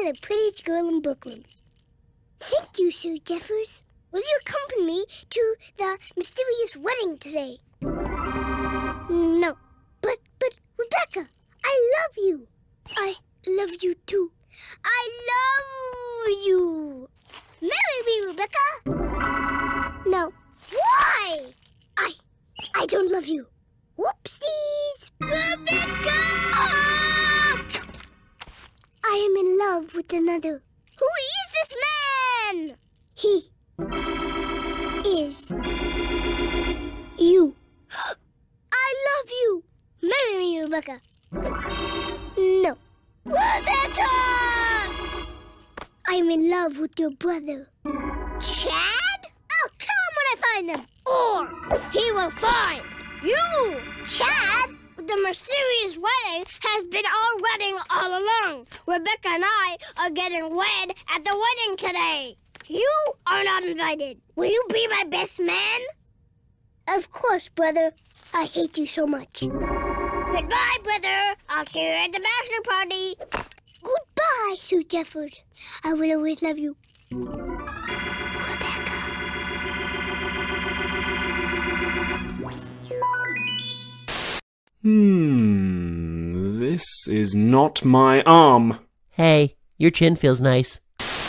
the prettiest girl in Brooklyn. Thank you, Sir Jeffers. Will you accompany me to the mysterious wedding today? No. But, Rebecca, I love you. I love you, too. I love you. Marry me, Rebecca. No. Why? I don't love you. Whoopsies. Rebecca! I am in love with another. Who is this man? He is you. I love you. Marry me, Rebecca. No. Rebecca! I'm in love with your brother. Chad? I'll kill him when I find him. Or he will find you. Chad, the mysterious wedding has been our wedding all along. Rebecca and I are getting wed at the wedding today. You are not invited. Will you be my best man? Of course, brother. I hate you so much. Goodbye, brother. I'll see you at the bachelor party. Goodbye, Sir Jeffers. I will always love you. Rebecca. This is not my arm. Hey, your chin feels nice.